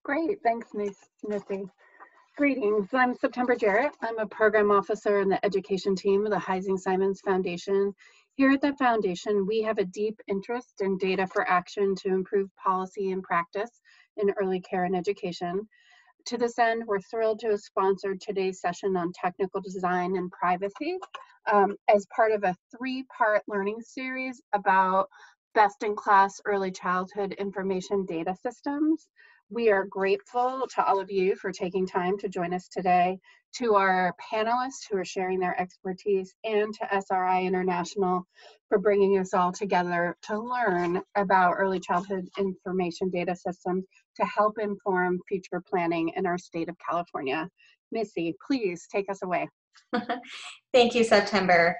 Great, thanks, Missy. Greetings, I'm September Jarrett. I'm a program officer in the education team of the Heising-Simons Foundation. Here at the foundation, we have a deep interest in data for action to improve policy and practice in early care and education. To this end, we're thrilled to have sponsored today's session on technical design and privacy as part of a three-part learning series about best-in-class early childhood information data systems. We are grateful to all of you for taking time to join us today, to our panelists who are sharing their expertise, and to SRI International for bringing us all together to learn about early childhood information data systems to help inform future planning in our state of California. Missy, please take us away. Thank you, September.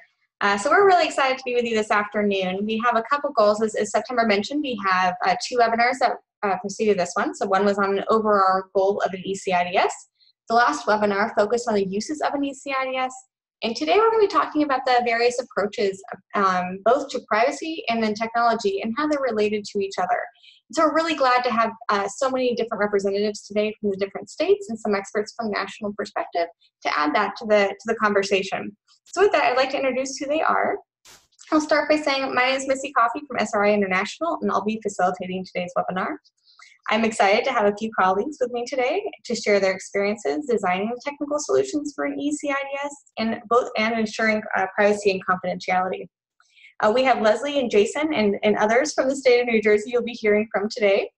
So we're really excited to be with you this afternoon. We have a couple goals. As September mentioned, we have two webinars that preceded this one. So one was on an overall goal of an ECIDS. The last webinar focused on the uses of an ECIDS. And today we're going to be talking about the various approaches, both to privacy and then technology, and how they're related to each other. So we're really glad to have so many different representatives today from the different states and some experts from national perspective to add that to the conversation. So with that, I'd like to introduce who they are. I'll start by saying my name is Missy Coffey from SRI International, and I'll be facilitating today's webinar. I'm excited to have a few colleagues with me today to share their experiences designing the technical solutions for an ECIDS and ensuring privacy and confidentiality. We have Leslie and Jason and others from the state of New Jersey you'll be hearing from today.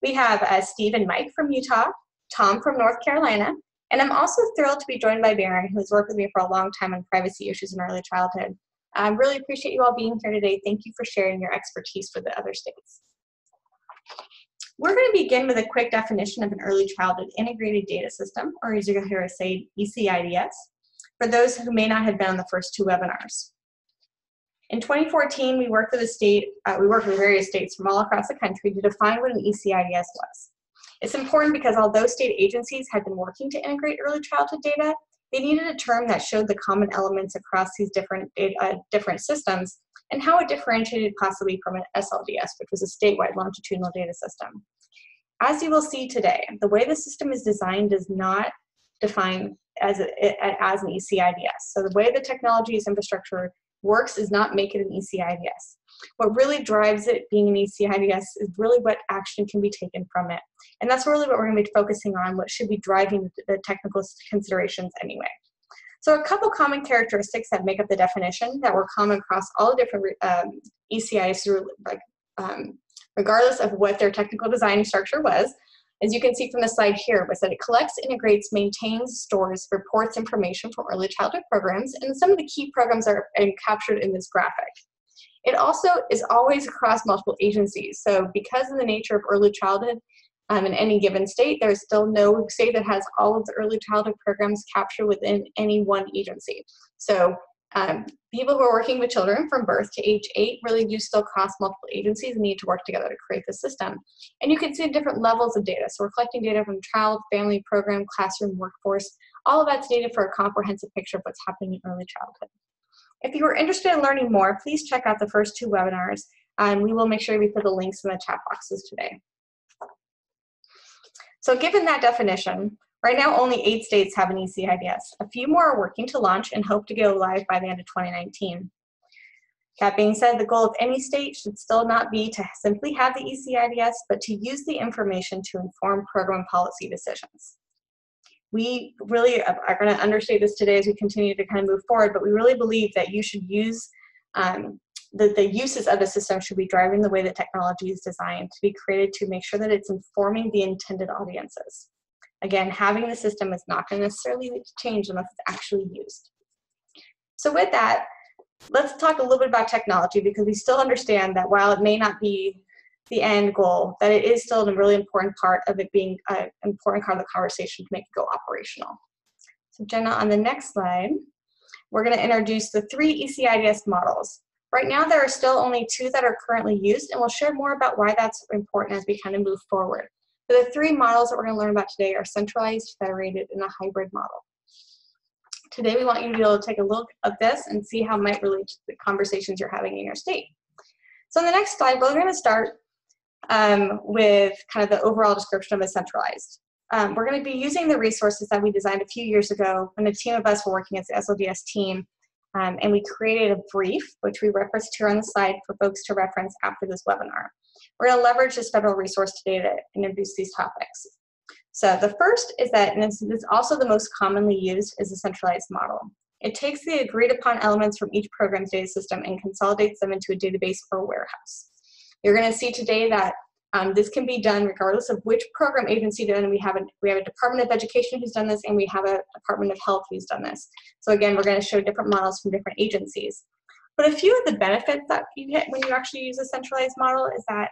We have Steve and Mike from Utah, Tom from North Carolina, and I'm also thrilled to be joined by Baron, who has worked with me for a long time on privacy issues in early childhood. I really appreciate you all being here today. Thank you for sharing your expertise for the other states. We're going to begin with a quick definition of an early childhood integrated data system, or as you're going to hear us say, ECIDS, for those who may not have been on the first two webinars. In 2014, we worked with various states from all across the country to define what an ECIDS was. It's important because although state agencies had been working to integrate early childhood data, they needed a term that showed the common elements across these different systems and how it differentiated possibly from an SLDS, which was a statewide longitudinal data system. As you will see today, the way the system is designed does not define as an ECIDS. So the way the technology's infrastructure works does not make it an ECIDS. What really drives it being an ECIDS is really what action can be taken from it. And that's really what we're going to be focusing on, what should be driving the technical considerations anyway. So a couple common characteristics that make up the definition that were common across all the different ECIDS, regardless of what their technical design structure was, as you can see from the slide here, was that it collects, integrates, maintains, stores, reports information from early childhood programs, and some of the key programs are captured in this graphic. It also is always across multiple agencies. So because of the nature of early childhood in any given state, there's still no state that has all of the early childhood programs captured within any one agency. So people who are working with children from birth to age 8 really do still cross multiple agencies and need to work together to create the system. And you can see different levels of data. So we're collecting data from child, family, program, classroom, workforce. All of that's needed for a comprehensive picture of what's happening in early childhood. If you are interested in learning more, please check out the first two webinars, and we will make sure we put the links in the chat boxes today. So given that definition, right now only 8 states have an ECIDS. A few more are working to launch and hope to go live by the end of 2019. That being said, the goal of any state should still not be to simply have the ECIDS, but to use the information to inform program policy decisions. We really are going to understate this today as we continue to kind of move forward, but we really believe that you should use, the uses of the system should be driving the way that technology is designed to be created to make sure that it's informing the intended audiences. Again, having the system is not going to necessarily change unless it's actually used. So with that, let's talk a little bit about technology, because we still understand that while it may not be the end goal, that it is still a really important part of it being an important part of the conversation to make it go operational. So Jenna, on the next slide, we're going to introduce the 3 ECIDS models. Right now, there are still only 2 that are currently used, and we'll share more about why that's important as we kind of move forward. But the 3 models that we're going to learn about today are centralized, federated, and a hybrid model. Today, we want you to be able to take a look at this and see how it might relate to the conversations you're having in your state. So on the next slide, we're going to start with kind of the overall description of a centralized. We're going to be using the resources that we designed a few years ago when a team of us were working as the SLDS team, and we created a brief, which we referenced here on the slide for folks to reference after this webinar. We're going to leverage this federal resource today to introduce these topics. So the first is that, and this is also the most commonly used, is a centralized model. It takes the agreed upon elements from each program's data system and consolidates them into a database or warehouse. You're going to see today that this can be done regardless of which program agency done. And we have a Department of Education who's done this, and we have a Department of Health who's done this. So again, we're going to show different models from different agencies. But a few of the benefits that you get when you actually use a centralized model is that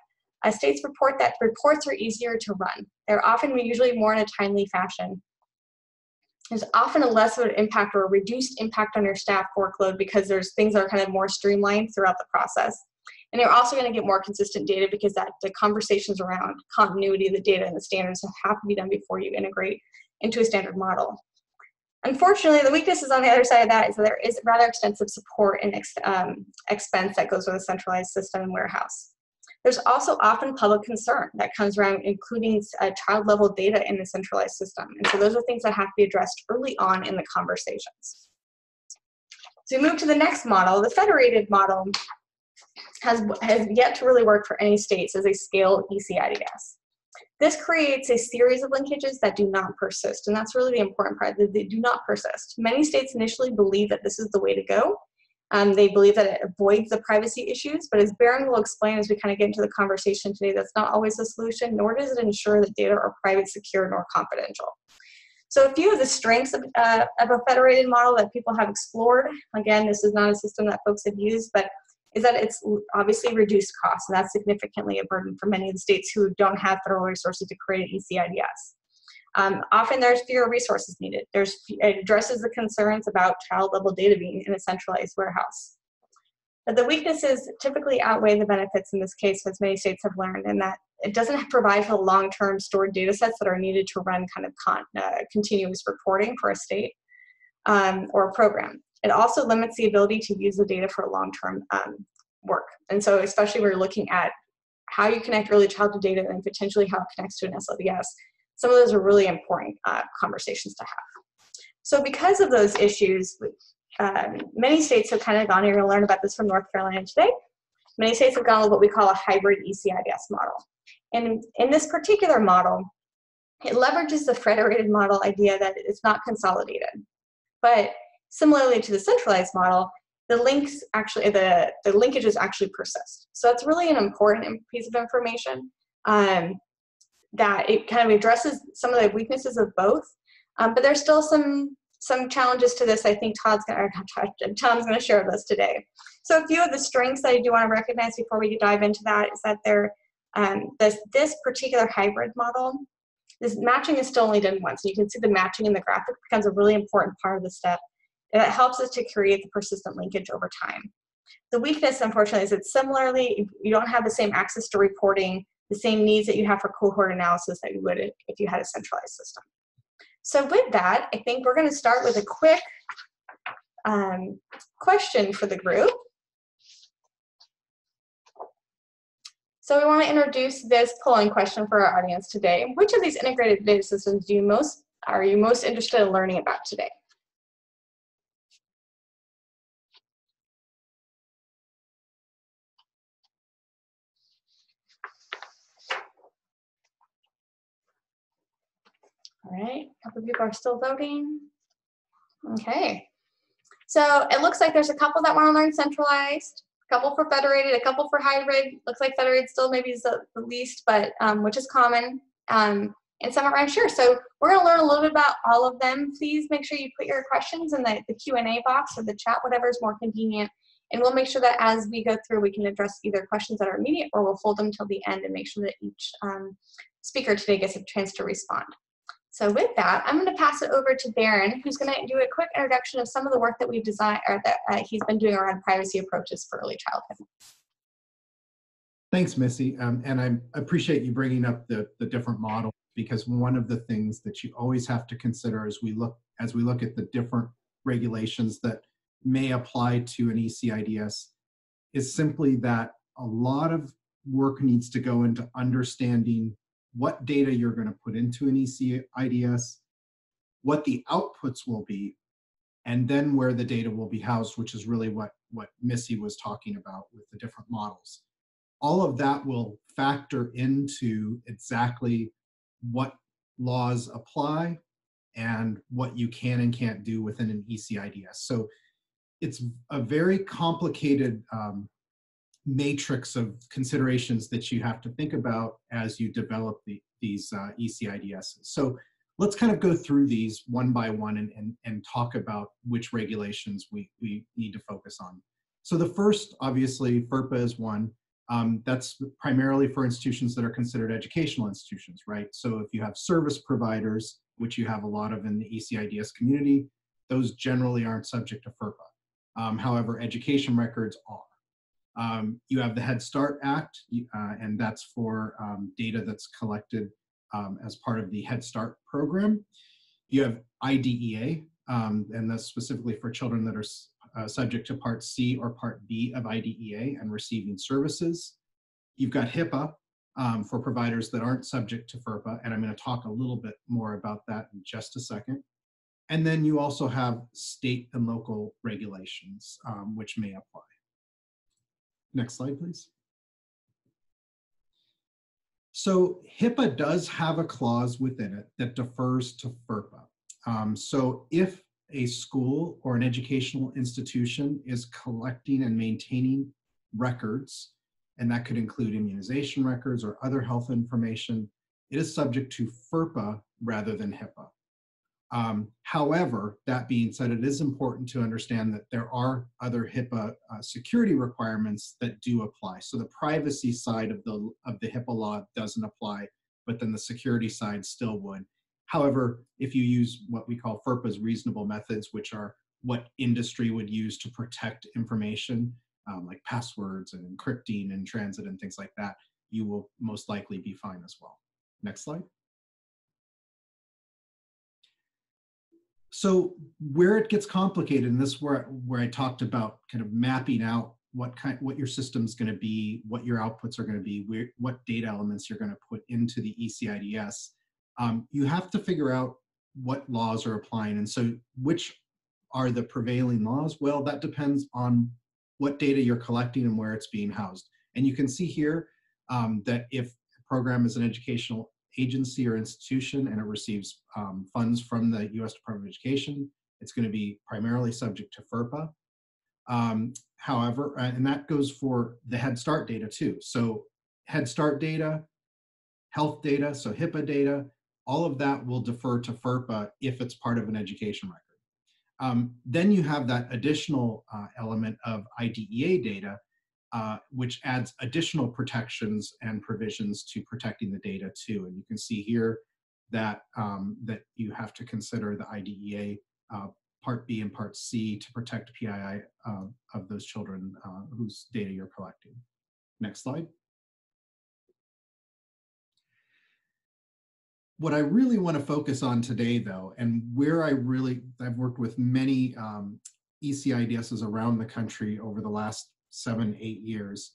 states report that reports are easier to run. They're often usually more in a timely fashion. There's often a less of an impact or a reduced impact on your staff workload because things that are kind of more streamlined throughout the process. And you're also going to get more consistent data because the conversations around continuity of the data and the standards have to be done before you integrate into a standard model. Unfortunately, the weaknesses on the other side of that is that there is rather extensive support and expense that goes with a centralized system and warehouse. There's also often public concern that comes around including child level data in the centralized system. And so those are things that have to be addressed early on in the conversations. So we move to the next model. The federated model has yet to really work for any states as a scale ECIDS. This creates a series of linkages that do not persist, and that's really the important part, that they do not persist. Many states initially believe that this is the way to go. They believe that it avoids the privacy issues, but as Baron will explain as we kind of get into the conversation today, that's not always the solution, nor does it ensure that data are private, secure, nor confidential. So a few of the strengths of a federated model that people have explored, again, this is not a system that folks have used, but is that it's obviously reduced costs, and that's significantly a burden for many of the states who don't have federal resources to create an ECIDS. Often there's fewer resources needed. It addresses the concerns about child-level data being in a centralized warehouse. But the weaknesses typically outweigh the benefits in this case, as many states have learned, in that it doesn't provide for the long-term stored data sets that are needed to run kind of continuous reporting for a state or a program. It also limits the ability to use the data for long-term work. And so especially when we're looking at how you connect early childhood data and potentially how it connects to an SLDS, some of those are really important conversations to have. So because of those issues, many states have kind of gone, you're going to learn about this from North Carolina today, many states have gone with what we call a hybrid ECIDS model. And in this particular model, it leverages the federated model idea that it's not consolidated. But similarly to the centralized model, the linkages actually persist. So it's really an important piece of information that it kind of addresses some of the weaknesses of both, but there's still some challenges to this. I think Tom's going to share with us today. So a few of the strengths that I do want to recognize before we dive into that is that this particular hybrid model, this matching is still only done once. You can see the matching in the graphic becomes a really important part of the step. And it helps us to create the persistent linkage over time. The weakness, unfortunately, is that similarly, you don't have the same access to reporting, the same needs that you have for cohort analysis that you would if you had a centralized system. So with that, I think we're going to start with a quick question for the group. So we want to introduce this polling question for our audience today. Which of these integrated data systems are you most interested in learning about today? All right, a couple of people are still voting. Okay, so it looks like there's a couple that want to learn centralized, a couple for federated, a couple for hybrid. Looks like federated still maybe is the least, but which is common, and some are unsure. So we're going to learn a little bit about all of them. Please make sure you put your questions in the Q&A box or the chat, whatever is more convenient, and we'll make sure that as we go through, we can address either questions that are immediate or we'll hold them till the end and make sure that each speaker today gets a chance to respond. So with that, I'm going to pass it over to Baron, who's going to do a quick introduction of some of the work that we've designed, or that he's been doing around privacy approaches for early childhood. Thanks, Missy. And I appreciate you bringing up the different models, because one of the things that you always have to consider as we look at the different regulations that may apply to an ECIDS is simply that a lot of work needs to go into understanding what data you're going to put into an ECIDS, what the outputs will be, and then where the data will be housed, which is really what Missy was talking about with the different models. All of that will factor into exactly what laws apply and what you can and can't do within an ECIDS. So it's a very complicated matrix of considerations that you have to think about as you develop these ECIDSs. So let's kind of go through these one by one and talk about which regulations we need to focus on. So the first, obviously, FERPA is one. That's primarily for institutions that are considered educational institutions, right? So if you have service providers, which you have a lot of in the ECIDS community, those generally aren't subject to FERPA. However, education records are. You have the Head Start Act, and that's for data that's collected as part of the Head Start program. You have IDEA, and that's specifically for children that are subject to Part C or Part B of IDEA and receiving services. You've got HIPAA for providers that aren't subject to FERPA, and I'm going to talk a little bit more about that in just a second. And then you also have state and local regulations, which may apply. Next slide, please. So HIPAA does have a clause within it that defers to FERPA. So if a school or an educational institution is collecting and maintaining records, and that could include immunization records or other health information, it is subject to FERPA rather than HIPAA. However, that being said, it is important to understand that there are other HIPAA security requirements that do apply. So the privacy side of the HIPAA law doesn't apply, but then the security side still would. However, if you use what we call FERPA's reasonable methods, which are what industry would use to protect information, like passwords and encrypting and transit and things like that, you will most likely be fine as well. Next slide. So where it gets complicated, and this is where I talked about kind of mapping out what your system's going to be, what your outputs are going to be, what data elements you're going to put into the ECIDS. You have to figure out what laws are applying, and so which are the prevailing laws? Well, that depends on what data you're collecting and where it's being housed. And you can see here that if a program is an educational agency or institution and it receives funds from the U.S. Department of Education, it's going to be primarily subject to FERPA. However, and that goes for the Head Start data too. So Head Start data, health data, so HIPAA data, all of that will defer to FERPA if it's part of an education record. Then you have that additional element of IDEA data, which adds additional protections and provisions to protecting the data too. And you can see here that, that you have to consider the IDEA Part B and Part C to protect PII of those children whose data you're collecting. Next slide. What I really want to focus on today, though, and where I've worked with many ECIDSs around the country over the last 7-8 years,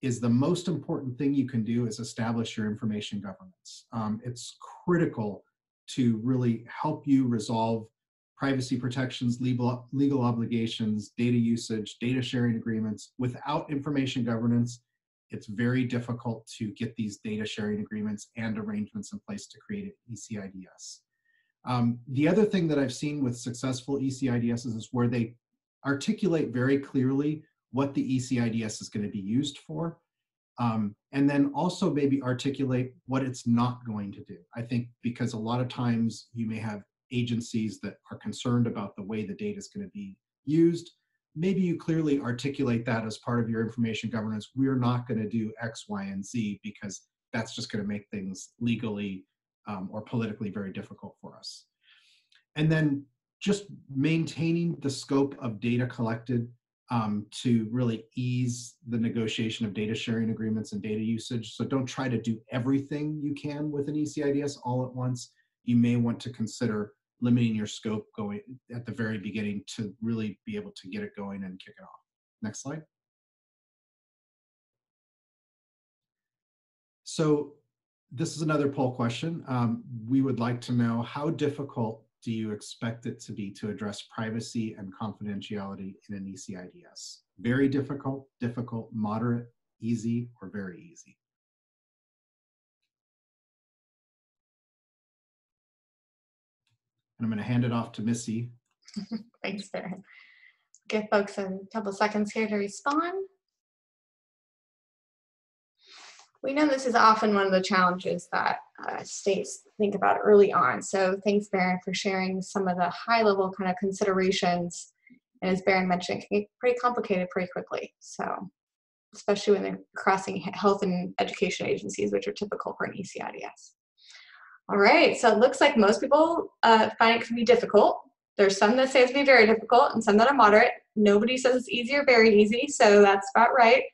is the most important thing you can do is establish your information governance. It's critical to really help you resolve privacy protections, legal obligations, data usage, data sharing agreements. Without information governance, it's very difficult to get these data sharing agreements and arrangements in place to create an ECIDS. The other thing that I've seen with successful ECIDSs is where they articulate very clearly what the ECIDS is going to be used for, and then also maybe articulate what it's not going to do. I think because a lot of times you may have agencies that are concerned about the way the data is going to be used. Maybe you clearly articulate that as part of your information governance. We're not going to do X, Y, and Z because that's just going to make things legally or politically very difficult for us. And then just maintaining the scope of data collected to really ease the negotiation of data sharing agreements and data usage. So don't try to do everything you can with an ECIDS all at once. You may want to consider limiting your scope going at the very beginning to really be able to get it going and kick it off. Next slide. So this is another poll question. We would like to know, how difficult do you expect it to be to address privacy and confidentiality in an ECIDS? Very difficult, difficult, moderate, easy, or very easy? And I'm going to hand it off to Missy. Thanks, Darren. Give folks a couple seconds here to respond. We know this is often one of the challenges that states think about early on. So thanks, Baron, for sharing some of the high-level kind of considerations. And as Baron mentioned, it can get pretty complicated pretty quickly. So especially when they're crossing health and education agencies, which are typical for an ECIDS. All right, so it looks like most people find it can be difficult. There's some that say it's be very difficult and some that are moderate. Nobody says it's easy or very easy, so that's about right.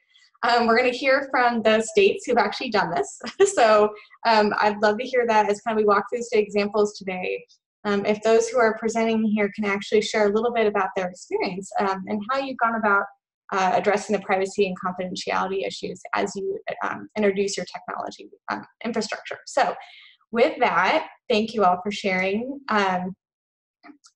We're going to hear from the states who've actually done this. So I'd love to hear that as kind of we walk through state examples today. If those who are presenting here can actually share a little bit about their experience and how you've gone about addressing the privacy and confidentiality issues as you introduce your technology infrastructure. So with that, thank you all for sharing.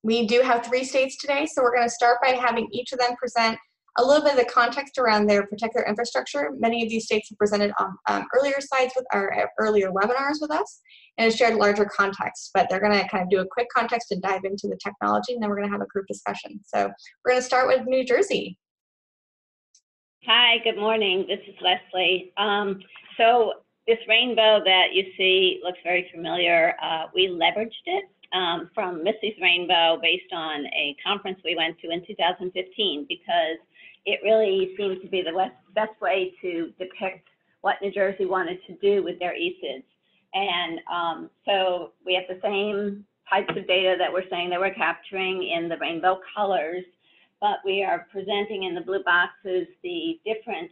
We do have 3 states today, so we're going to start by having each of them present a little bit of the context around their particular infrastructure. Many of these states have presented on earlier slides with our earlier webinars with us and have shared larger context, but they're going to kind of do a quick context and dive into the technology, and then we're going to have a group discussion. So we're going to start with New Jersey. Hi, good morning. This is Leslie. So this rainbow that you see looks very familiar. We leveraged it from Missy's Rainbow based on a conference we went to in 2015 because it really seemed to be the best way to depict what New Jersey wanted to do with their ECIDS. And so we have the same types of data that we're saying that we're capturing in the rainbow colors, but we are presenting in the blue boxes the different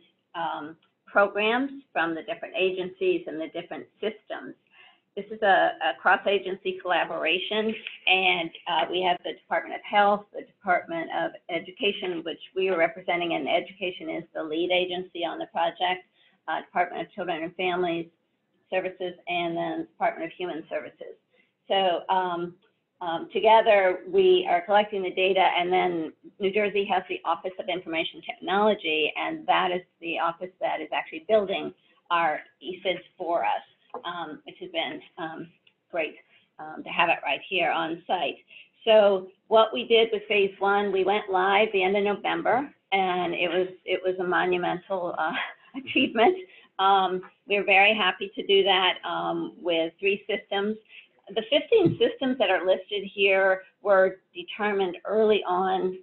programs from the different agencies and the different systems. This is a cross-agency collaboration, and we have the Department of Health, the Department of Education, which we are representing, and Education is the lead agency on the project, Department of Children and Families Services, and then Department of Human Services. So together we are collecting the data, and then New Jersey has the Office of Information Technology, and that is the office that is actually building our ECIDS for us. Which has been great to have it right here on site. So what we did with phase 1, we went live the end of November, and it was a monumental achievement. We're very happy to do that with 3 systems. The 15 systems that are listed here were determined early on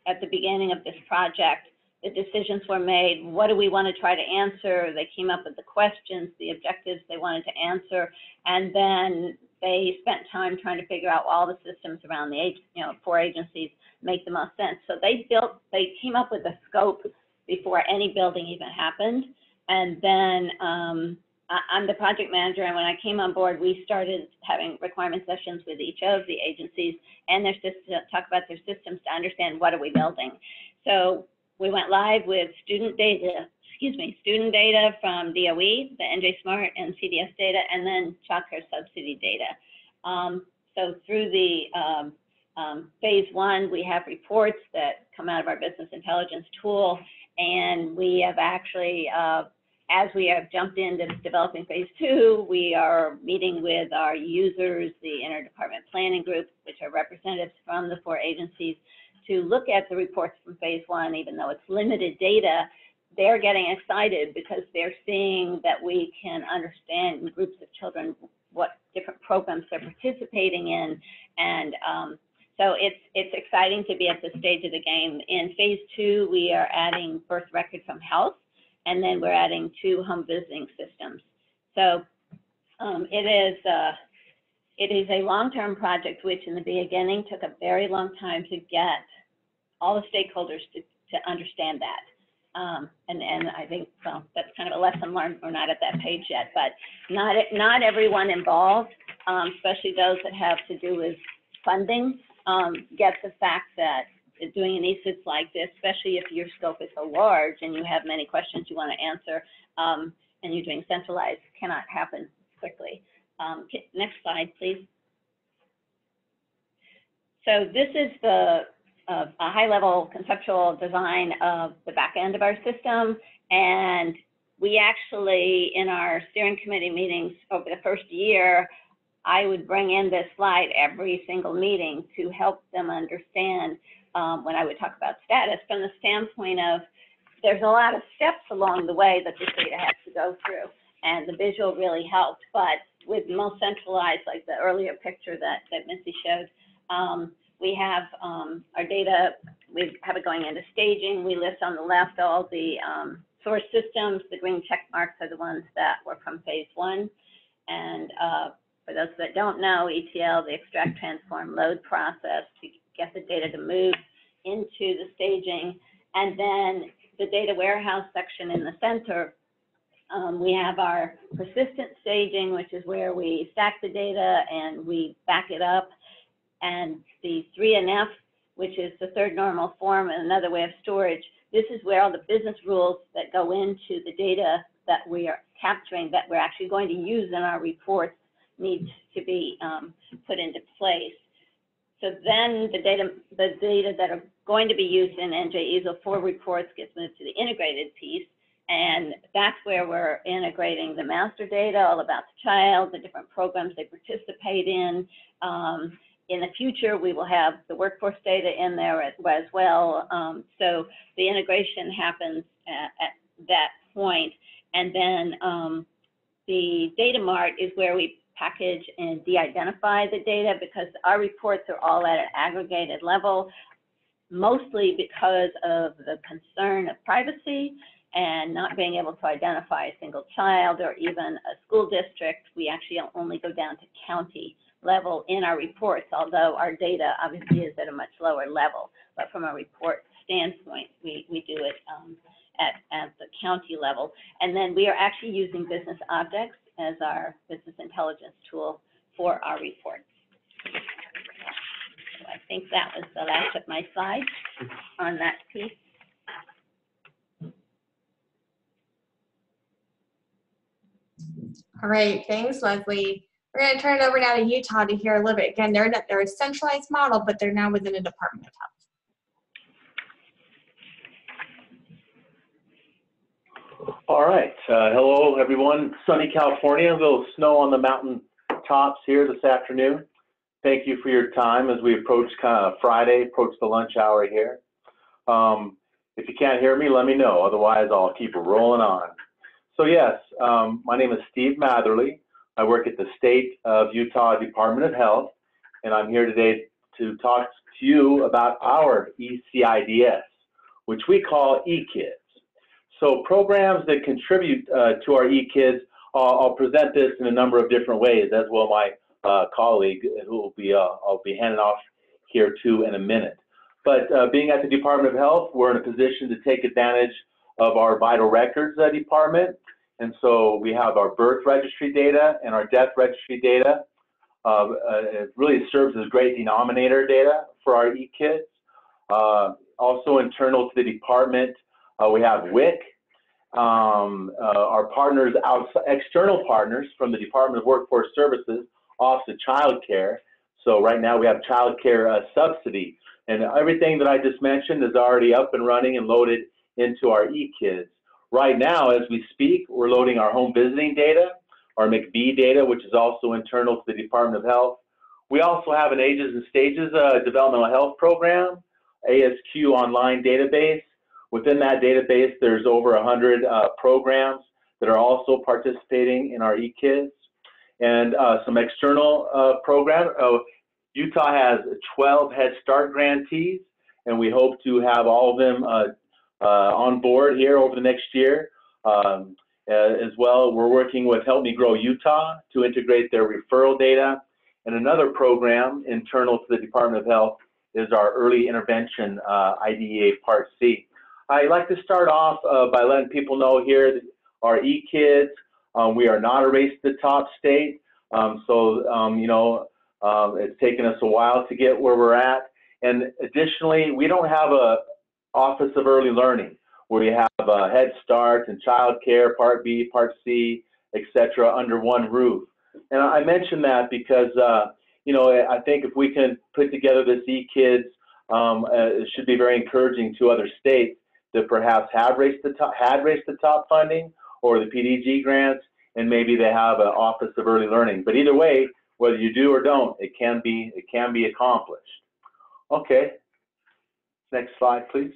at the beginning of this project. The decisions were made. What do we want to try to answer? They came up with the questions, the objectives they wanted to answer, and then they spent time trying to figure out all the systems around the 4 agencies make the most sense. So they came up with a scope before any building even happened. And then I'm the project manager, and when I came on board, we started having requirement sessions with each of the agencies and their systems, talk about their systems to understand what are we building. So we went live with student data from DOE, the NJ Smart and CDS data, and then child care subsidy data. So through the phase 1, we have reports that come out of our business intelligence tool, and we have actually, as we have jumped into developing phase 2, we are meeting with our users, the interdepartment planning group, which are representatives from the 4 agencies, to look at the reports from phase 1. Even though it's limited data, they're getting excited because they're seeing that we can understand in groups of children what different programs they're participating in. And so it's exciting to be at this stage of the game. In phase 2, we are adding birth record from health, and then we're adding 2 home visiting systems. So it is a long-term project, which in the beginning took a very long time to get all the stakeholders to understand that. And I think, well, that's kind of a lesson learned. We're not at that page yet, but not everyone involved, especially those that have to do with funding, get the fact that doing an ECIDS like this, especially if your scope is so large and you have many questions you want to answer, and you're doing centralized, cannot happen quickly. Next slide, please. So this is the a high-level conceptual design of the back end of our system, and we actually, in our steering committee meetings over the first year, I would bring in this slide every single meeting to help them understand when I would talk about status from the standpoint of there's a lot of steps along the way that this data has to go through, and the visual really helped. But with most centralized, like the earlier picture that Missy showed, we have our data, we have it going into staging. We list on the left all the source systems. The green check marks are the ones that were from phase 1. And for those that don't know, ETL, the extract, transform, load process to get the data to move into the staging. And then the data warehouse section in the center, we have our persistent staging, which is where we stack the data and we back it up. And the 3NF, which is the third normal form and another way of storage, this is where all the business rules that go into the data that we are capturing, that we're actually going to use in our reports, need to be put into place. So then the data that are going to be used in NJ-EASL for reports gets moved to the integrated piece. And that's where we're integrating the master data, all about the child, the different programs they participate in. In the future, we will have the workforce data in there as well. So the integration happens at that point. And then the data mart is where we package and de-identify the data, because our reports are all at an aggregated level, mostly because of the concern of privacy and not being able to identify a single child or even a school district. We actually only go down to county level in our reports, although our data obviously is at a much lower level. But from a report standpoint, we do it at the county level. And then we are actually using business objects as our business intelligence tool for our reports. So I think that was the last of my slides on that piece. All right, thanks, Leslie. We're going to turn it over now to Utah to hear a little bit. Again, they're a centralized model, but they're now within a Department of Health. All right. Hello, everyone. Sunny California, a little snow on the mountain tops here this afternoon. Thank you for your time as we approach Friday, approach the lunch hour here. If you can't hear me, let me know. Otherwise, I'll keep rolling on. So yes, my name is Steve Matherly. I work at the State of Utah Department of Health, and I'm here today to talk to you about our ECIDS, which we call ECIDS. So programs that contribute to our ECIDS, I'll present this in a number of different ways, as will my colleague, who will be I'll be handing off here to in a minute. But being at the Department of Health, we're in a position to take advantage of our vital records department. And so we have our birth registry data and our death registry data. It really serves as great denominator data for our ECIDS. Also internal to the department, we have WIC. Our partners, external partners from the Department of Workforce Services, Office of Child Care. So right now we have child care subsidy. And everything that I just mentioned is already up and running and loaded into our ECIDS. Right now, as we speak, we're loading our home visiting data, our McBee data, which is also internal to the Department of Health. We also have an Ages and Stages developmental health program, ASQ online database. Within that database, there's over 100 programs that are also participating in our ECIDS. And some external programs. Utah has 12 Head Start grantees, and we hope to have all of them on board here over the next year. As well, we're working with Help Me Grow Utah to integrate their referral data. And another program internal to the Department of Health is our Early Intervention IDEA Part C. I'd like to start off by letting people know here that our ECIDS, we are not a race to the top state. You know, it's taken us a while to get where we're at. And additionally, we don't have a Office of Early Learning where we have Head Start and child care, Part B, Part C, etc., under one roof. And I mention that because, you know, I think if we can put together this ECIDS, it should be very encouraging to other states that perhaps had raised the top funding or the PDG grants, and maybe they have an Office of Early Learning. But either way, whether you do or don't, it can be accomplished. Okay, next slide, please.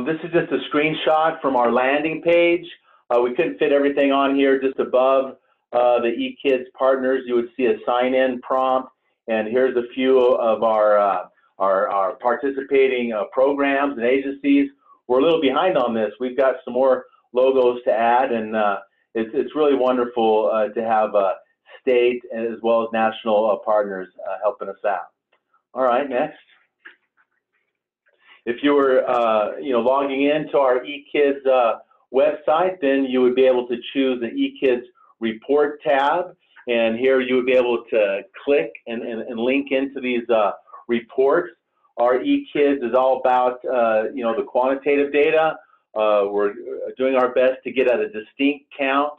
This is just a screenshot from our landing page. We couldn't fit everything on here. Just above the ECIDS partners, you would see a sign-in prompt, and here's a few of our participating programs and agencies. We're a little behind on this. We've got some more logos to add, and it's really wonderful to have state as well as national partners helping us out. All right, next. If you were you know, logging into our ECIDS website, then you would be able to choose the ECIDS report tab, and here you would be able to click and link into these reports. Our ECIDS is all about you know, the quantitative data. We're doing our best to get at a distinct count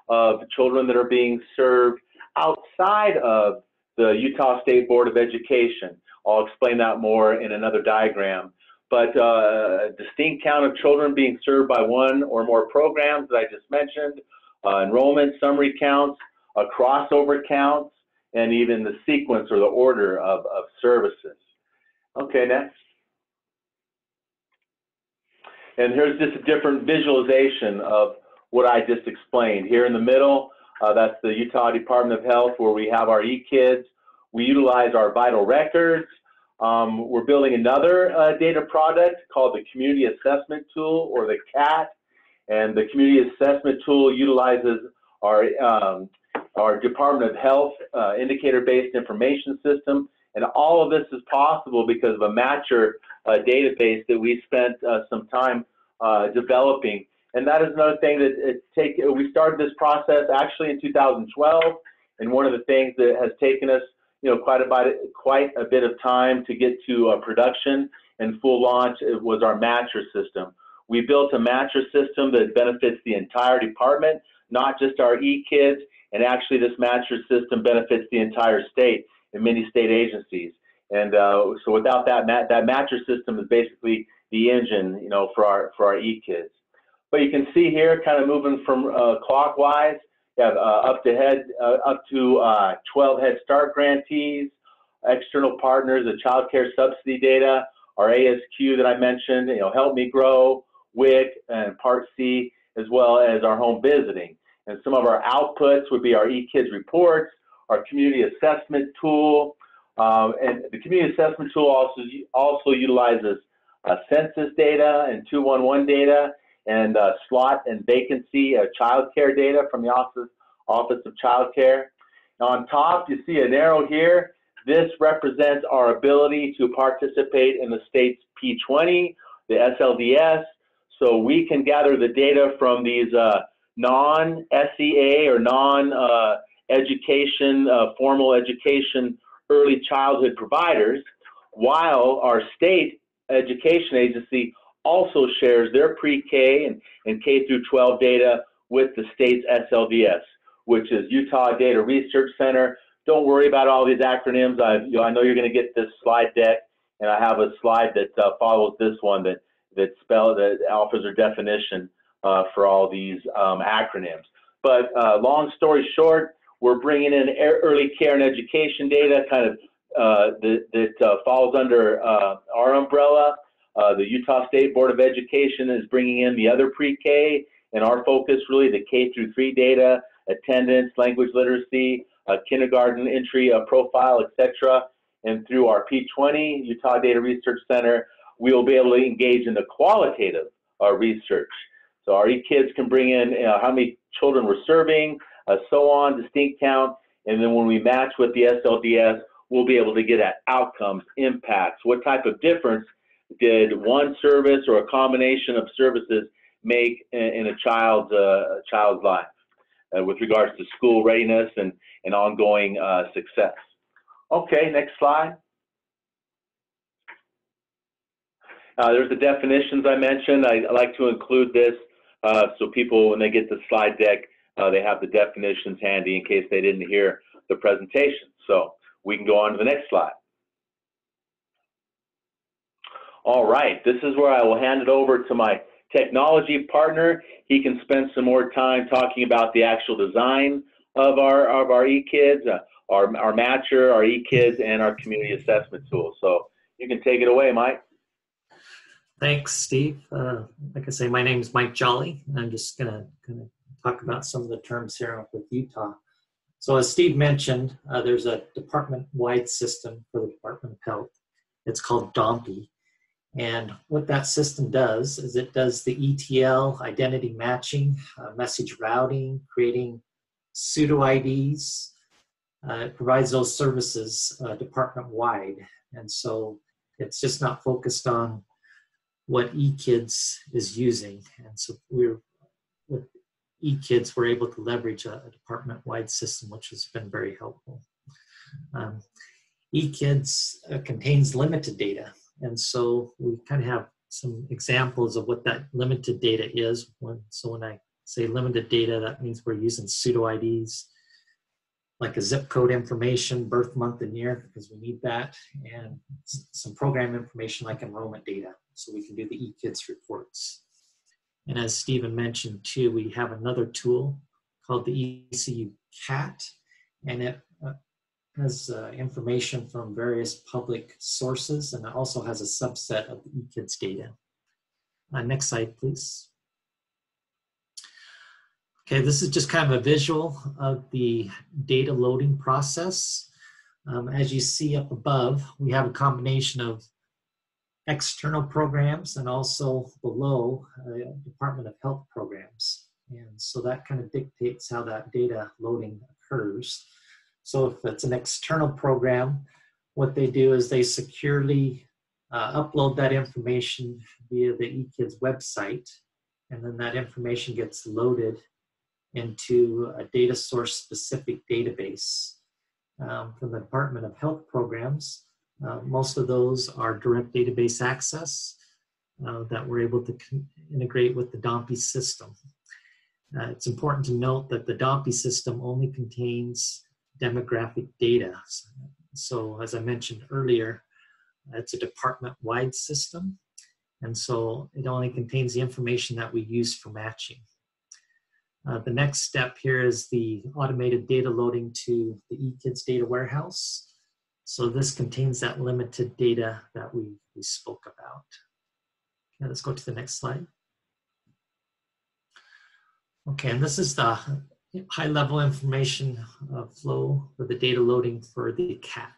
of children that are being served outside of the Utah State Board of Education. I'll explain that more in another diagram. But a distinct count of children being served by one or more programs that I just mentioned, enrollment summary counts, crossover counts, and even the sequence or the order of services. Okay, next. And here's just a different visualization of what I just explained. Here in the middle, that's the Utah Department of Health, where we have our ECIDS. We utilize our vital records. We're building another data product called the Community Assessment Tool, or the CAT. And the Community Assessment Tool utilizes our Department of Health indicator-based information system. And all of this is possible because of a matcher database that we spent some time developing. And that is another thing that we started this process actually in 2012. And one of the things that has taken us, you know, quite a bit of time to get to production and full launch was our matcher system. We built a matcher system that benefits the entire department, not just our ECIDS, and actually this matcher system benefits the entire state and many state agencies. And so without that matcher system is basically the engine, you know, for our ECIDS. But you can see here, kind of moving from clockwise, you have up to 12 Head Start grantees, external partners, the child care subsidy data, our ASQ that I mentioned, you know, Help Me Grow, WIC, and Part C, as well as our home visiting. And some of our outputs would be our ECIDS reports, our community assessment tool, and the community assessment tool also utilizes census data and 211 data, and slot and vacancy child care data from the Office of Child Care. Now on top, you see an arrow here. This represents our ability to participate in the state's P20, the SLDS, so we can gather the data from these non-SEA or non-education, formal education, early childhood providers, while our state education agency also shares their pre-K and K through 12 data with the state's SLDS, which is Utah Data Research Center. Don't worry about all these acronyms. I know you're going to get this slide deck, and I have a slide that follows this one that offers a definition for all these acronyms. But long story short, we're bringing in early care and education data, kind of that falls under our umbrella. The Utah State Board of Education is bringing in the other pre-K, and our focus really the K through 3 data, attendance, language literacy, kindergarten entry profile, etc. And through our P20, Utah Data Research Center, we will be able to engage in the qualitative research. So our ECIDS can bring in how many children we're serving, so on, distinct count, and then when we match with the SLDS, we'll be able to get at outcomes, impacts, what type of difference did one service or a combination of services make in a child's life with regards to school readiness and ongoing success. Okay, next slide. There's the definitions I mentioned. I like to include this so people, when they get the slide deck, they have the definitions handy in case they didn't hear the presentation. So we can go on to the next slide. All right, this is where I will hand it over to my technology partner. He can spend some more time talking about the actual design of our ECIDS, our matcher, our ECIDS, and our community assessment tool. So you can take it away, Mike. Thanks, Steve. Like I say, my name is Mike Jolly, and I'm just going to talk about some of the terms here with Utah. So as Steve mentioned, there's a department-wide system for the Department of Health. It's called DOMPI. And what that system does is it does the ETL, identity matching, message routing, creating pseudo IDs. It provides those services department-wide. And so it's just not focused on what ECIDS is using. And so with ECIDS, we're able to leverage a department-wide system, which has been very helpful. ECIDS contains limited data. And so we kind of have some examples of what that limited data is. So when I say limited data, that means we're using pseudo IDs, like a zip code information, birth month and year, because we need that, and some program information like enrollment data, so we can do the ECIDS reports. And as Stephen mentioned too, we have another tool called the ECIDS, and it has information from various public sources, and it also has a subset of the ECIDS data. Next slide, please. Okay, this is just kind of a visual of the data loading process. As you see up above, we have a combination of external programs and also below Department of Health programs. And so that kind of dictates how that data loading occurs. So if it's an external program, what they do is they securely upload that information via the ECIDS website, and then that information gets loaded into a data source specific database from the Department of Health programs. Most of those are direct database access that we're able to integrate with the DOMPI system. It's important to note that the DOMPI system only contains demographic data. So as I mentioned earlier, it's a department-wide system, and so it only contains the information that we use for matching. The next step here is the automated data loading to the ECIDS data warehouse. So this contains that limited data that we spoke about. Okay, let's go to the next slide. Okay, and this is the high-level information flow for the data loading for the CAT.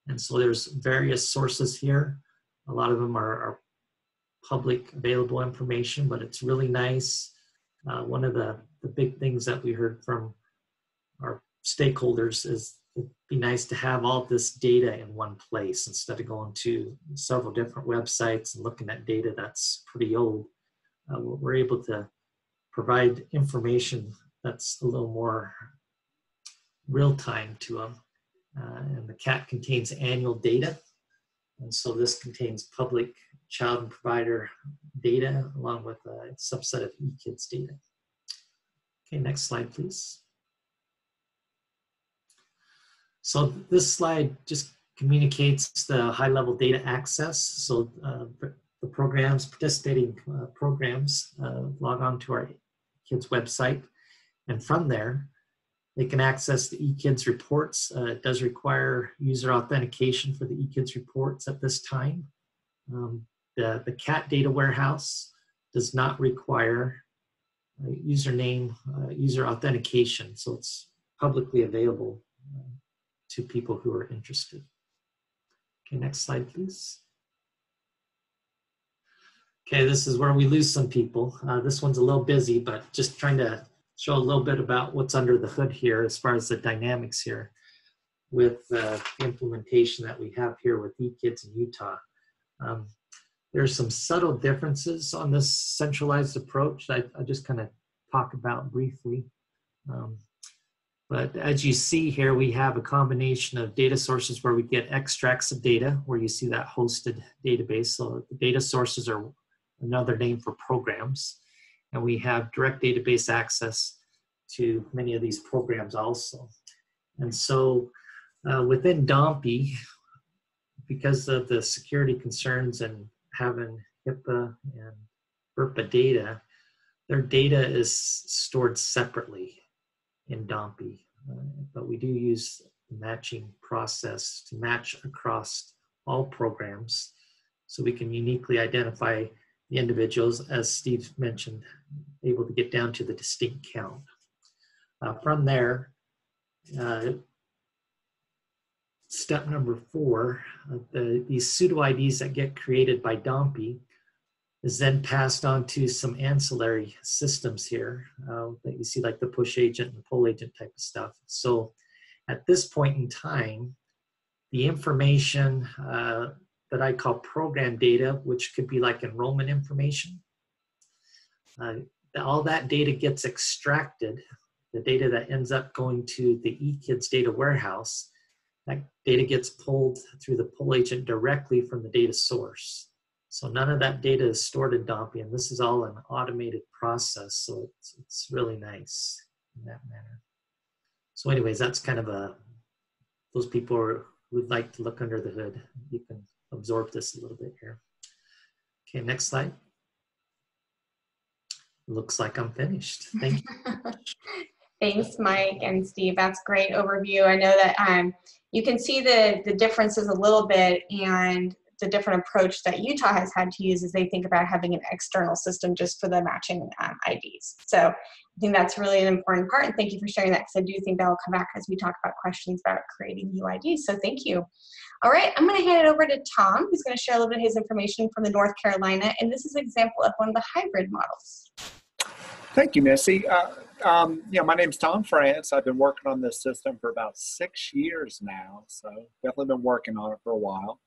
And so there's various sources here. A lot of them are public available information, but it's really nice. One of the big things that we heard from our stakeholders is it'd be nice to have all this data in one place instead of going to several different websites and looking at data that's pretty old. We're able to provide information that's a little more real-time to them. And the CAT contains annual data. And so this contains public child and provider data along with a subset of ECIDS data. Okay, next slide, please. So this slide just communicates the high-level data access. So the programs, participating programs, log on to our ECIDS website. And from there, they can access the ECIDS reports. It does require user authentication for the ECIDS reports at this time. The CAT data warehouse does not require username, user authentication, so it's publicly available to people who are interested. Okay, next slide, please. Okay, this is where we lose some people. This one's a little busy, but just trying to show a little bit about what's under the hood here as far as the dynamics here with the implementation that we have here with ECIDS in Utah. There's some subtle differences on this centralized approach that I just kind of talk about briefly. But as you see here, we have a combination of data sources where we get extracts of data, where you see that hosted database. So the data sources are another name for programs. And we have direct database access to many of these programs also. And so within DOMPI, because of the security concerns and having HIPAA and FERPA data, their data is stored separately in DOMPI, but we do use the matching process to match across all programs so we can uniquely identify the individuals, as Steve mentioned, able to get down to the distinct count. From there, step number 4, these pseudo IDs that get created by DOMPI is then passed on to some ancillary systems here that you see, like the push agent and the pull agent type of stuff. So at this point in time, the information that I call program data, which could be like enrollment information, all that data gets extracted, the data that ends up going to the ECIDS data warehouse. That data gets pulled through the pull agent directly from the data source. So none of that data is stored in DOMPI, and this is all an automated process, so it's really nice in that manner. So anyways, that's kind of those people who would like to look under the hood, you can absorb this a little bit here. Okay, next slide. Looks like I'm finished. Thank you. Thanks, Mike and Steve. That's a great overview. I know that you can see the differences a little bit, and the different approach that Utah has had to use as they think about having an external system just for the matching IDs. So I think that's really an important part, and thank you for sharing that, because I do think that will come back as we talk about questions about creating new IDs. So thank you. All right, I'm going to hand it over to Tom, who's going to share a little bit of his information from the North Carolina, and this is an example of one of the hybrid models. Thank you, Missy. My name's Tom France. I've been working on this system for about 6 years now, so definitely been working on it for a while.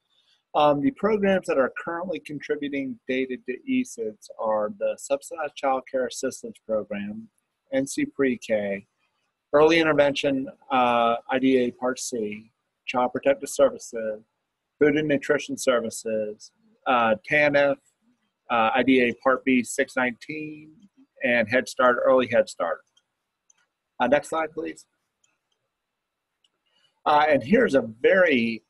The programs that are currently contributing data to ECIDS are the Subsidized Child Care Assistance Program, NC Pre-K, Early Intervention IDA Part C, Child Protective Services, Food and Nutrition Services, TANF, IDA Part B 619, and Head Start, Early Head Start. Next slide, please. And here's a very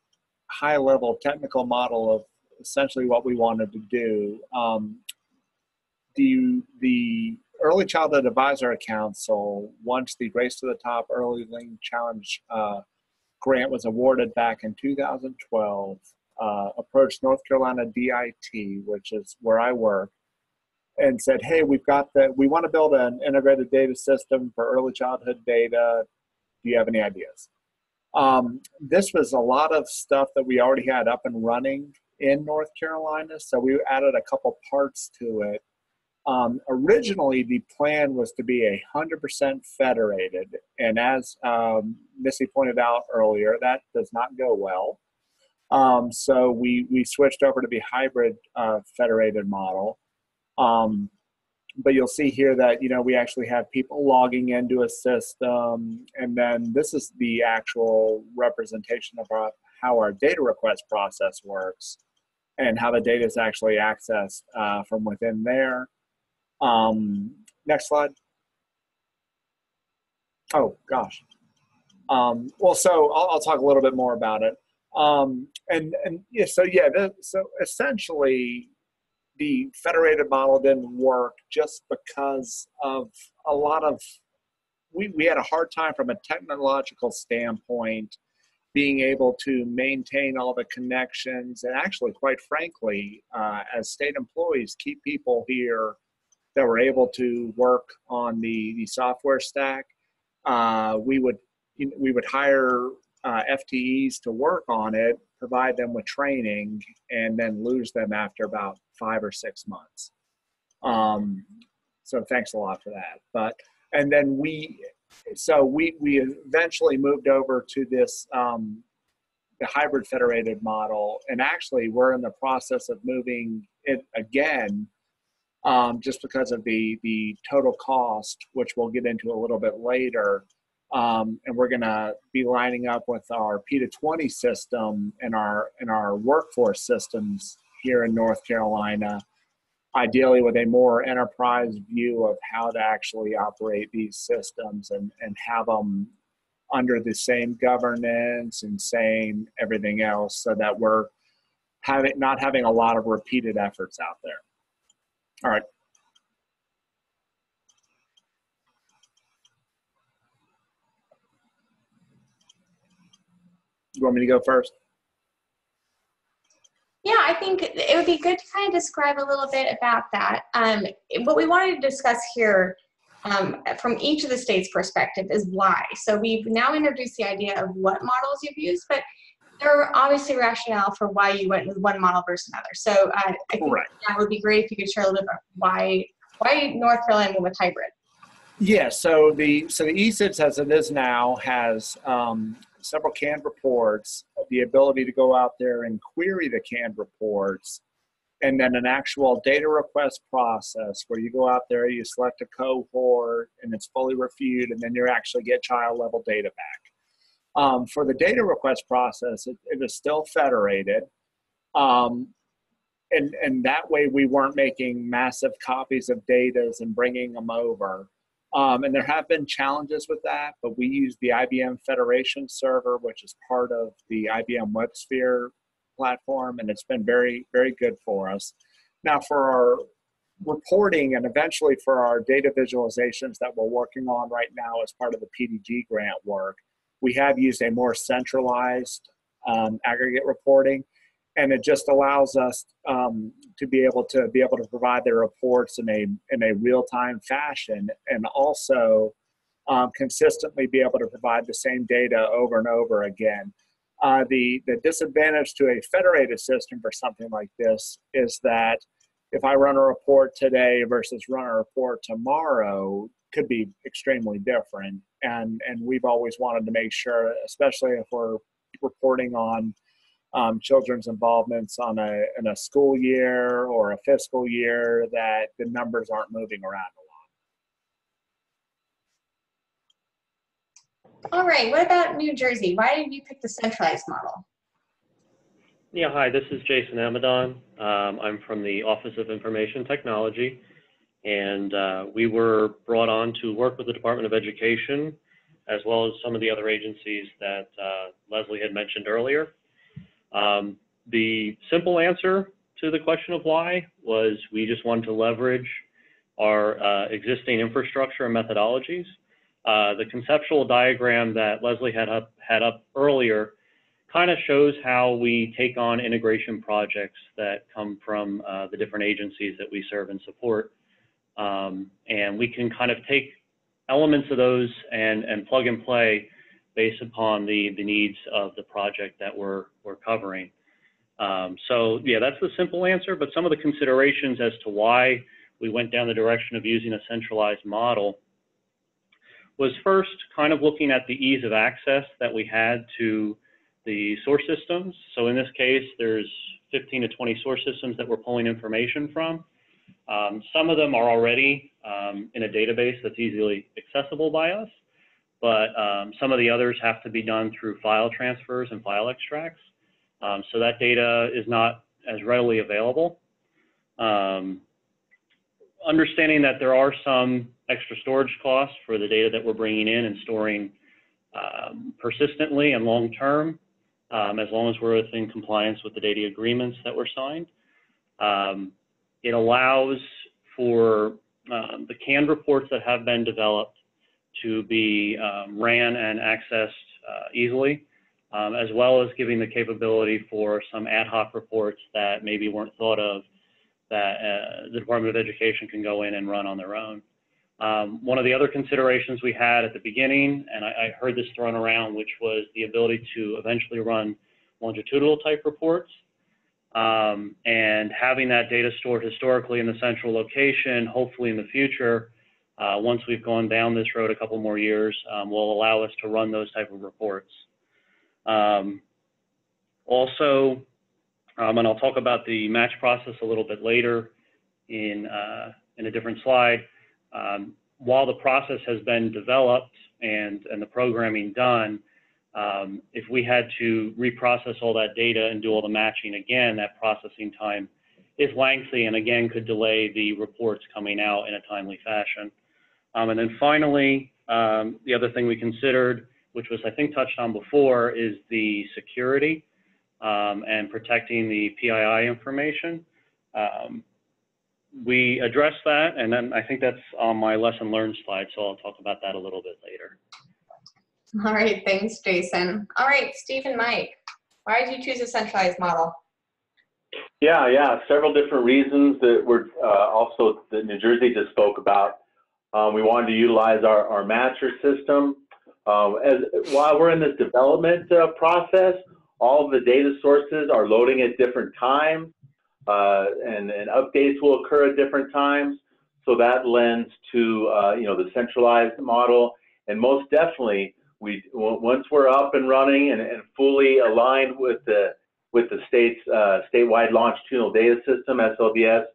high-level technical model of essentially what we wanted to do. The Early Childhood Advisory Council, once the Race to the Top Early Learning Challenge grant was awarded back in 2012, approached North Carolina DIT, which is where I work, and said, hey, we want to build an integrated data system for early childhood data. Do you have any ideas? This was a lot of stuff that we already had up and running in North Carolina, so we added a couple parts to it. Originally, the plan was to be 100% federated, and as Missy pointed out earlier, that does not go well. So we switched over to the hybrid federated model. But you'll see here that, we actually have people logging into a system, and then this is the actual representation of how our data request process works and how the data is actually accessed from within there. Next slide. Oh, gosh. So I'll talk a little bit more about it. So essentially, the federated model didn't work just because of a lot of, we had a hard time from a technological standpoint being able to maintain all the connections, and actually, quite frankly, as state employees, keep people here that were able to work on the software stack. We would hire FTEs to work on it, provide them with training, and then lose them after about 5 or 6 months. So thanks a lot for that. And then we eventually moved over to this the hybrid federated model, and actually we're in the process of moving it again, just because of the total cost, which we'll get into a little bit later. And we're going to be lining up with our PTA-20 system and our workforce systems here in North Carolina, ideally with a more enterprise view of how to actually operate these systems and have them under the same governance and same everything else, so that we're not having a lot of repeated efforts out there. All right. You want me to go first? Yeah, I think it would be good to kind of describe a little bit about that. What we wanted to discuss here from each of the states' perspective is why. So we've now introduced the idea of what models you've used, but there are obviously rationale for why you went with one model versus another. So I think that would be great if you could share a little bit about why North Carolina went with hybrid. Yeah, so the ECIDS as it is now has several canned reports, the ability to go out there and query the canned reports, and then an actual data request process where you go out there, you select a cohort, and it's fully reviewed, and then you actually get child level data back. For the data request process, it is still federated. And that way we weren't making massive copies of data and bringing them over. And there have been challenges with that, but we use the IBM Federation server, which is part of the IBM WebSphere platform, and it's been very, very good for us. Now for our reporting and eventually for our data visualizations that we're working on right now as part of the PDG grant work, we have used a more centralized aggregate reporting. And it just allows us to be able to provide the reports in a real-time fashion, and also consistently be able to provide the same data over and over again. The disadvantage to a federated system for something like this is that if I run a report today versus run a report tomorrow could be extremely different. And we've always wanted to make sure, especially if we're reporting on children's involvements in a school year or a fiscal year, that the numbers aren't moving around a lot. All right, what about New Jersey? Why did you pick the centralized model? Yeah, hi, this is Jason Amadon. I'm from the Office of Information Technology, and we were brought on to work with the Department of Education, as well as some of the other agencies that Leslie had mentioned earlier. The simple answer to the question of why was we just wanted to leverage our existing infrastructure and methodologies. The conceptual diagram that Leslie had up earlier kind of shows how we take on integration projects that come from the different agencies that we serve and support. And we can kind of take elements of those and plug and play based upon the needs of the project that we're covering. So yeah, that's the simple answer, but some of the considerations as to why we went down the direction of using a centralized model was first kind of looking at the ease of access that we had to the source systems. So in this case, there's 15 to 20 source systems that we're pulling information from. Some of them are already in a database that's easily accessible by us, but some of the others have to be done through file transfers and file extracts. So that data is not as readily available. Understanding that there are some extra storage costs for the data that we're bringing in and storing persistently and long-term, as long as we're within compliance with the data agreements that were signed. It allows for the canned reports that have been developed to be ran and accessed easily, as well as giving the capability for some ad hoc reports that maybe weren't thought of that the Department of Education can go in and run on their own. One of the other considerations we had at the beginning, and I heard this thrown around, which was the ability to eventually run longitudinal type reports. And having that data stored historically in the central location, hopefully in the future, once we've gone down this road a couple more years, will allow us to run those type of reports. Also, and I'll talk about the match process a little bit later in a different slide, while the process has been developed and the programming done, if we had to reprocess all that data and do all the matching again, that processing time is lengthy and again could delay the reports coming out in a timely fashion. And then finally, the other thing we considered, which was I think touched on before, is the security and protecting the PII information. We addressed that, and then I think that's on my lesson learned slide, so I'll talk about that a little bit later. All right, thanks, Jason. All right, Steve and Mike, why did you choose a centralized model? Yeah, several different reasons that were also that New Jersey just spoke about. We wanted to utilize our matcher system. While we're in this development process, all of the data sources are loading at different times, and updates will occur at different times. So that lends to the centralized model, and most definitely, once we're up and running and fully aligned with the state's statewide longitudinal data system, SLDS,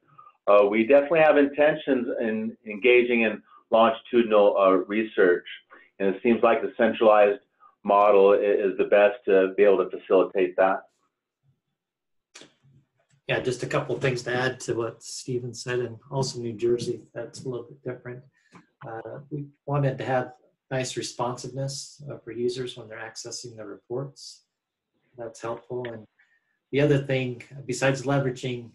we definitely have intentions in engaging in longitudinal research. And it seems like the centralized model is the best to be able to facilitate that. Yeah, just a couple of things to add to what Stephen said, and also New Jersey, that's a little bit different. We wanted to have nice responsiveness for users when they're accessing the reports. That's helpful. And the other thing, besides leveraging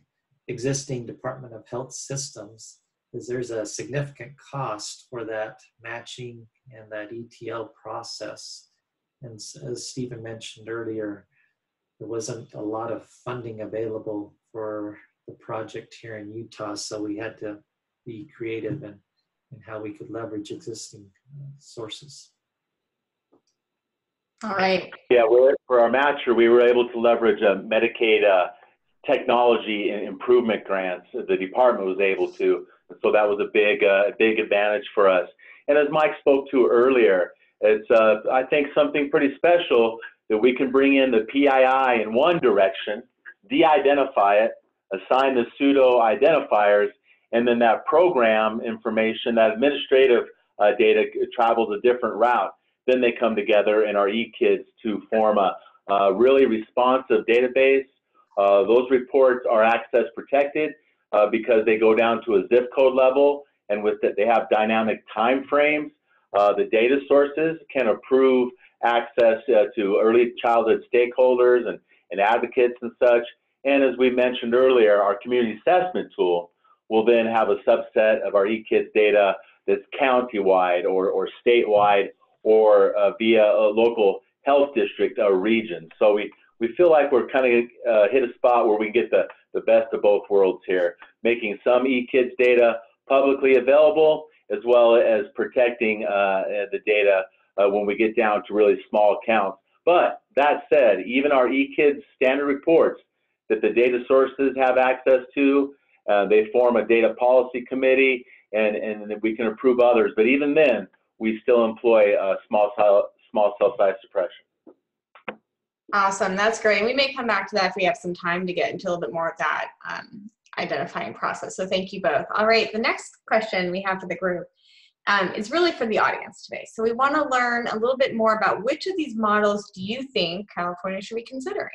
existing Department of Health systems, is there's a significant cost for that matching and that ETL process. And as Stephen mentioned earlier, there wasn't a lot of funding available for the project here in Utah, so we had to be creative in how we could leverage existing sources. All right. Yeah, for our matcher, we were able to leverage Medicaid technology and improvement grants. The department was able to, so that was a big advantage for us. And as Mike spoke to earlier, it's I think something pretty special that we can bring in the PII in one direction, de-identify it, assign the pseudo identifiers, and then that program information, that administrative data travels a different route. Then they come together in our ECIDS to form a really responsive database. Those reports are access protected because they go down to a zip code level, and with it, they have dynamic time frames. The data sources can approve access to early childhood stakeholders and advocates and such. And as we mentioned earlier, our community assessment tool will then have a subset of our ECIDS data that's county-wide or statewide or via a local health district or region. So we feel like we're kind of hit a spot where we can get the best of both worlds here, making some ECIDS data publicly available, as well as protecting the data when we get down to really small counts. But that said, even our ECIDS standard reports that the data sources have access to, they form a data policy committee, and we can approve others. But even then, we still employ small cell size suppression. Awesome, that's great. We may come back to that if we have some time to get into a little bit more of that identifying process. So thank you both. All right, the next question we have for the group is really for the audience today. So we want to learn a little bit more about which of these models do you think California should be considering?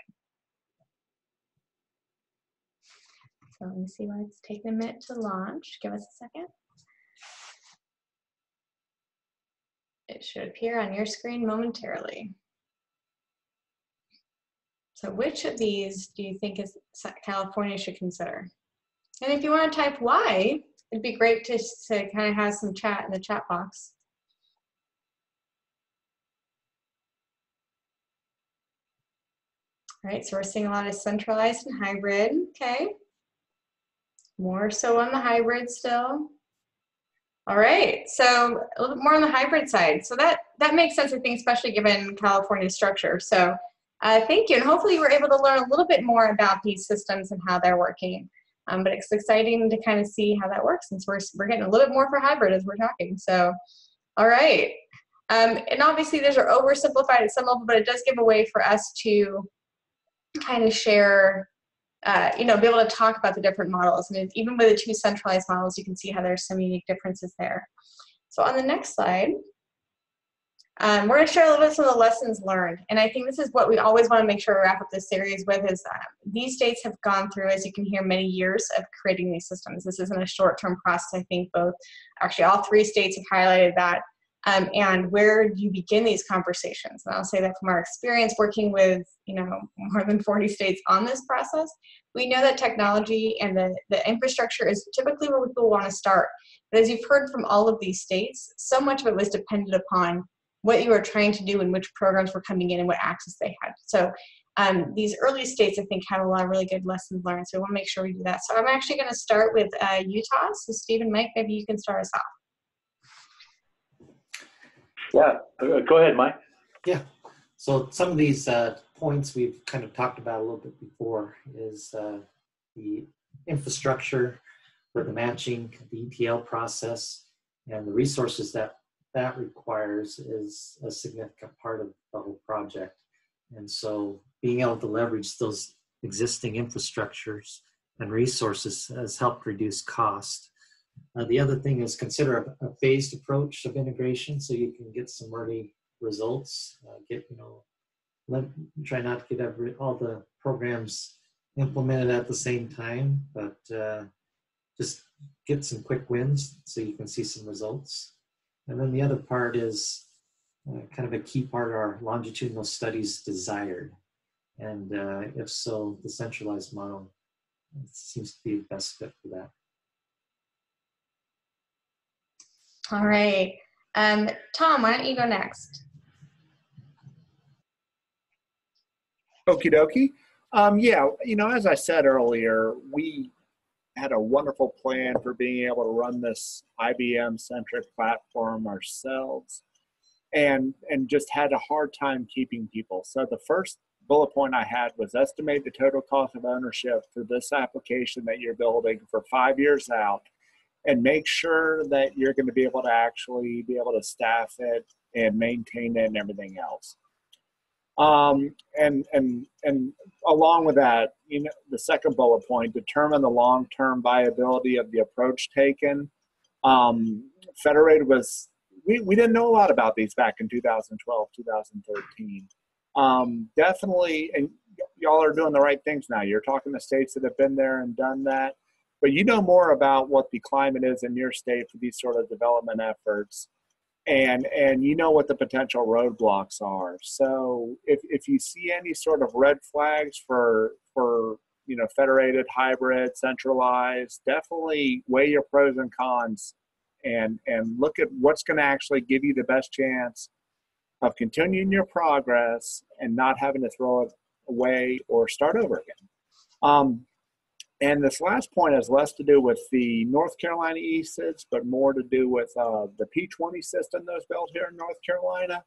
So let me see why it's taking a minute to launch. Give us a second. It should appear on your screen momentarily. So which of these do you think California should consider? And if you want to type why, it'd be great to kind of have some chat in the chat box. All right, so we're seeing a lot of centralized and hybrid, okay. More so on the hybrid still. All right, so a little bit more on the hybrid side. So that makes sense, I think, especially given California's structure. So thank you, and hopefully you were able to learn a little bit more about these systems and how they're working. But it's exciting to kind of see how that works, since we're getting a little bit more for hybrid as we're talking. So, all right. And obviously these are oversimplified at some level, but it does give a way for us to kind of share, be able to talk about the different models. And even with the two centralized models, you can see how there's some unique differences there. So on the next slide, we're going to share a little bit of some of the lessons learned. And I think this is what we always want to make sure we wrap up this series with is these states have gone through, as you can hear, many years of creating these systems. This isn't a short-term process. I think actually all 3 states have highlighted that. And where do you begin these conversations? And I'll say that from our experience working with, more than 40 states on this process, we know that technology and the infrastructure is typically where people want to start. But as you've heard from all of these states, so much of it was dependent upon what you were trying to do and which programs were coming in and what access they had. So these early states, I think, have a lot of really good lessons learned. So we want to make sure we do that. So I'm actually going to start with Utah. So Steve and Mike, maybe you can start us off. Yeah, go ahead, Mike. Yeah, so some of these points we've kind of talked about a little bit before is the infrastructure for the matching, the ETL process, and the resources that requires is a significant part of the whole project. And so being able to leverage those existing infrastructures and resources has helped reduce cost. The other thing is consider a phased approach of integration so you can get some early results. Try not to get all the programs implemented at the same time, but just get some quick wins so you can see some results. And then the other part is kind of a key part of our longitudinal studies desired. And if so, the centralized model seems to be the best fit for that. All right. Tom, why don't you go next? Okie dokie. Yeah, as I said earlier, we had a wonderful plan for being able to run this IBM-centric platform ourselves and just had a hard time keeping people. So the first bullet point I had was estimate the total cost of ownership for this application that you're building for 5 years out, and make sure that you're going to be able to actually be able to staff it and maintain it and everything else. And along with that, the second bullet point, determine the long-term viability of the approach taken. Federated was, we didn't know a lot about these back in 2012, 2013. Definitely, and y'all are doing the right things now. You're talking to states that have been there and done that. But you know more about what the climate is in your state for these sort of development efforts, and you know what the potential roadblocks are. So if you see any sort of red flags for federated, hybrid, centralized, definitely weigh your pros and cons, and look at what's going to actually give you the best chance of continuing your progress and not having to throw it away or start over again. And this last point has less to do with the North Carolina ECIDS, but more to do with the P20 system that was built here in North Carolina.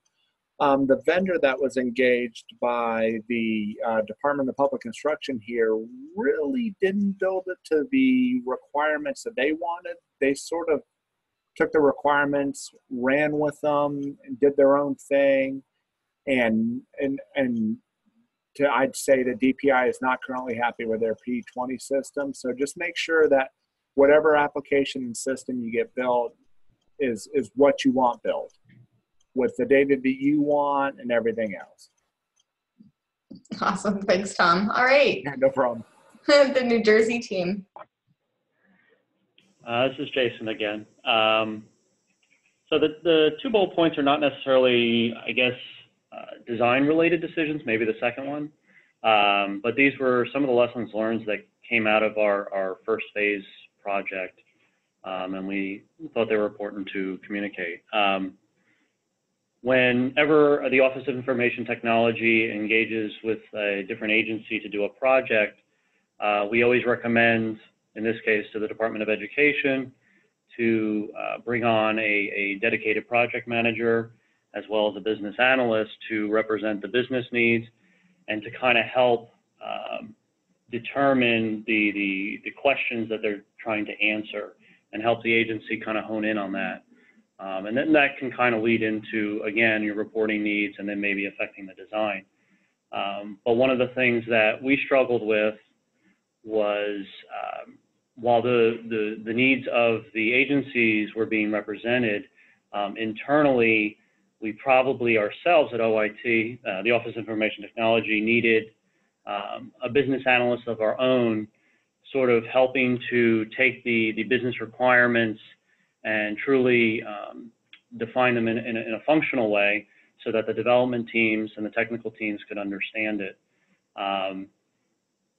The vendor that was engaged by the Department of Public Instruction here really didn't build it to the requirements that they wanted. They sort of took the requirements, ran with them, and did their own thing, and I'd say the DPI is not currently happy with their P20 system. So just make sure that whatever application and system you get built is what you want built with the data that you want and everything else. Awesome. Thanks, Tom. All right. No problem. The New Jersey team. This is Jason again. So the 2 bullet points are not necessarily, I guess, design-related decisions, maybe the second one. But these were some of the lessons learned that came out of our first phase project, and we thought they were important to communicate. Whenever the Office of Information Technology engages with a different agency to do a project, we always recommend, in this case, to the Department of Education, to bring on a dedicated project manager as well as a business analyst to represent the business needs and to kind of help determine the questions that they're trying to answer and help the agency kind of hone in on that. And then that can kind of lead into, again, your reporting needs and then maybe affecting the design. But one of the things that we struggled with was while the needs of the agencies were being represented, Internally, we probably ourselves at OIT, the Office of Information Technology, needed a business analyst of our own, sort of helping to take the business requirements and truly define them in a functional way so that the development teams and the technical teams could understand it.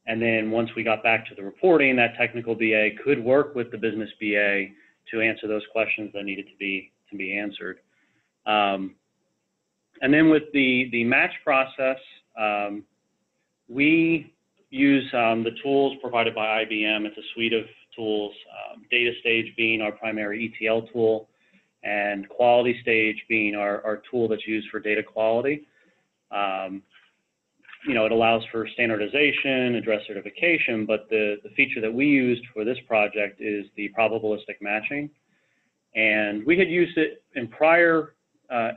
And then once we got back to the reporting, that technical BA could work with the business BA to answer those questions that needed to be answered. And then with the match process, we use the tools provided by IBM. It's a suite of tools, Data Stage being our primary ETL tool, and Quality Stage being our tool that's used for data quality. You know, it allows for standardization, address certification, but the feature that we used for this project is the probabilistic matching. And we had used it in prior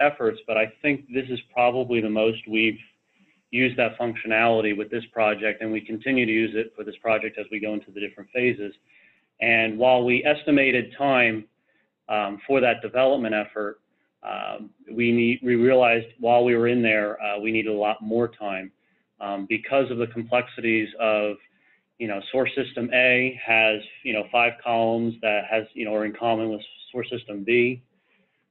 efforts, but I think this is probably the most we've used that functionality with this project, and we continue to use it for this project as we go into the different phases. And while we estimated time for that development effort, we realized while we were in there, we needed a lot more time because of the complexities of, you know, source system A has, you know, 5 columns that has, you know, are in common with source system B.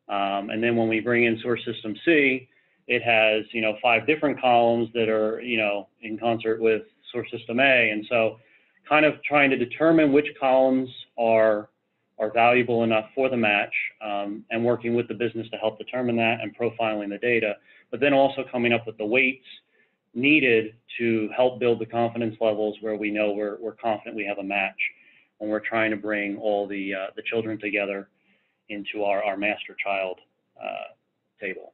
And then when we bring in source system C, it has, you know, 5 different columns that are, you know, in concert with source system A. And so kind of trying to determine which columns are valuable enough for the match, and working with the business to help determine that and profiling the data, but then also coming up with the weights needed to help build the confidence levels where we know we're confident we have a match when we're trying to bring all the children together into our master child table.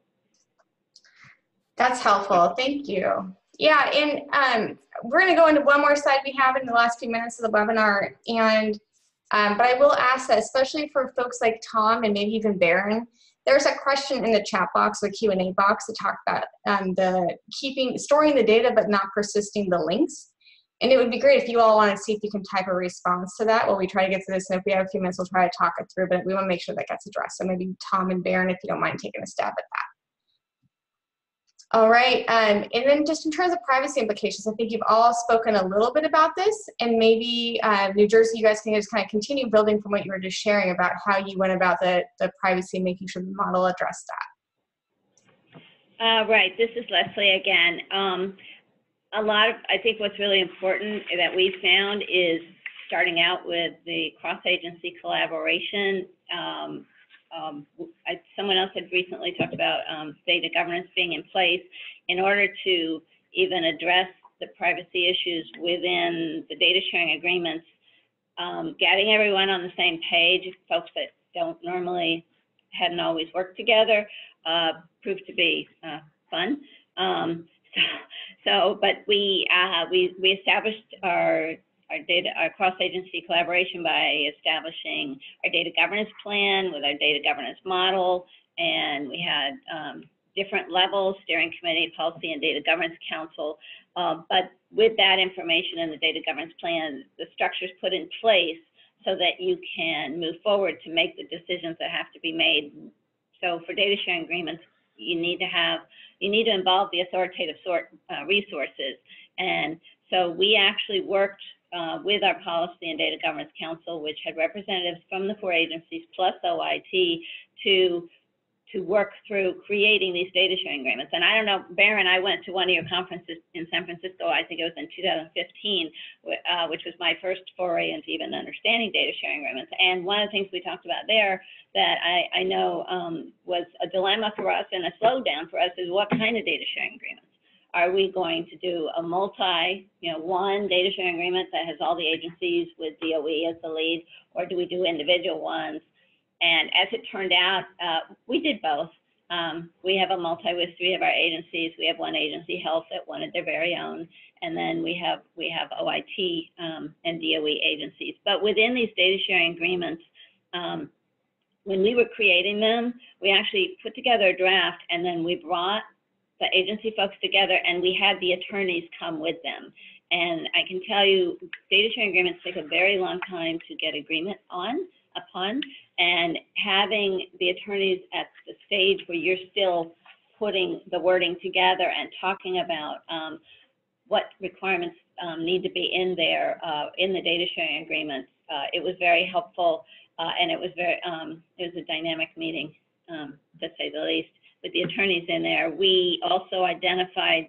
That's helpful. Thank you. Yeah, and we're going to go into one more slide we have in the last few minutes of the webinar, and but I will ask that, especially for folks like Tom and maybe even Baron, there's a question in the chat box, the Q&A box, to talk about storing the data but not persisting the links. And it would be great if you all want to see if you can type a response to that while we try to get through this. And if we have a few minutes, we'll try to talk it through, but we want to make sure that gets addressed. So maybe Tom and Baron, if you don't mind taking a stab at that. All right, and then just in terms of privacy implications, I think you've all spoken a little bit about this, and maybe New Jersey, you guys can just kind of continue building from what you were just sharing about how you went about the privacy and making sure the model addressed that. Right, this is Leslie again. I think what's really important that we found is starting out with the cross-agency collaboration. Someone else had recently talked about data governance being in place in order to even address the privacy issues within the data sharing agreements. Getting everyone on the same page, folks that hadn't always worked together, proved to be fun. But we established our cross-agency collaboration by establishing our data governance plan with our data governance model, and we had different levels, steering committee, policy, and data governance council. But with that information in the data governance plan, the structure's put in place so that you can move forward to make the decisions that have to be made. So for data sharing agreements, you need to involve the authoritative resources. And so we actually worked with our Policy and Data Governance Council, which had representatives from the 4 agencies plus OIT to work through creating these data sharing agreements. And I don't know, Baron, I went to one of your conferences in San Francisco, I think it was in 2015, which was my first foray into even understanding data sharing agreements. And one of the things we talked about there that I know was a dilemma for us and a slowdown for us is what kind of data sharing agreements. Are we going to do a one data sharing agreement that has all the agencies with DOE as the lead, or do we do individual ones? And as it turned out, we did both. We have a multi-WISP of our agencies. We have one agency, health, that wanted their very own, and then we have OIT and DOE agencies. But within these data sharing agreements, when we were creating them, we actually put together a draft, and then we brought the agency folks together, and we had the attorneys come with them. And I can tell you, data sharing agreements take a very long time to get agreement upon, and having the attorneys at the stage where you're still putting the wording together and talking about what requirements need to be in there in the data sharing agreements. It was very helpful, and it was a dynamic meeting, to say the least, with the attorneys in there. We also identified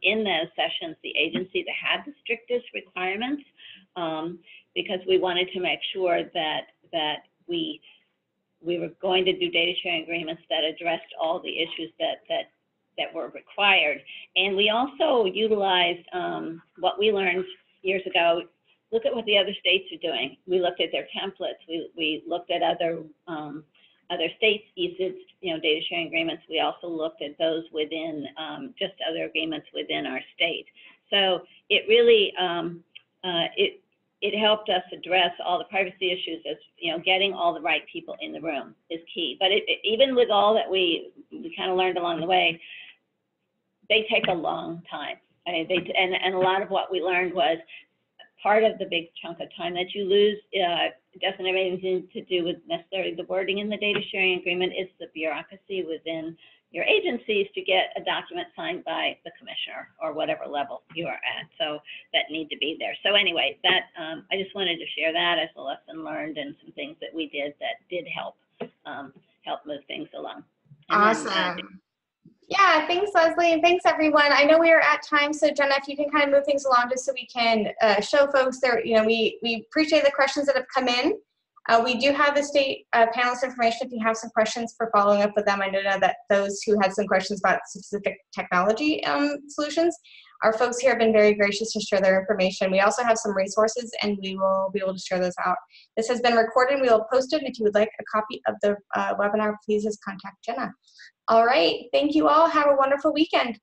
in those sessions the agency that had the strictest requirements, because we wanted to make sure that we were going to do data sharing agreements that addressed all the issues that were required. And we also utilized what we learned years ago. Look at what the other states are doing. We looked at their templates. We looked at other states' ECIDS, data sharing agreements. We also looked at those within just other agreements within our state. So it really it helped us address all the privacy issues. As getting all the right people in the room is key. But even with all that we kind of learned along the way, they take a long time. I mean, and a lot of what we learned was part of the big chunk of time that you lose doesn't have anything to do with necessarily the wording in the data sharing agreement. It's the bureaucracy within your agencies to get a document signed by the commissioner or whatever level you are at. So that need to be there. So anyway, that I just wanted to share that as a lesson learned and some things that we did that did help move things along. And awesome. Then, yeah, thanks, Leslie, and thanks, everyone. I know we are at time, so Jenna, if you can kind of move things along just so we can show folks there, we appreciate the questions that have come in. We do have the state panelist information if you have some questions for following up with them. I know that those who had some questions about specific technology solutions, our folks here have been very gracious to share their information. We also have some resources, and we will be able to share those out. This has been recorded. We will post it. If you would like a copy of the webinar, please just contact Jenna. All right. Thank you all. Have a wonderful weekend.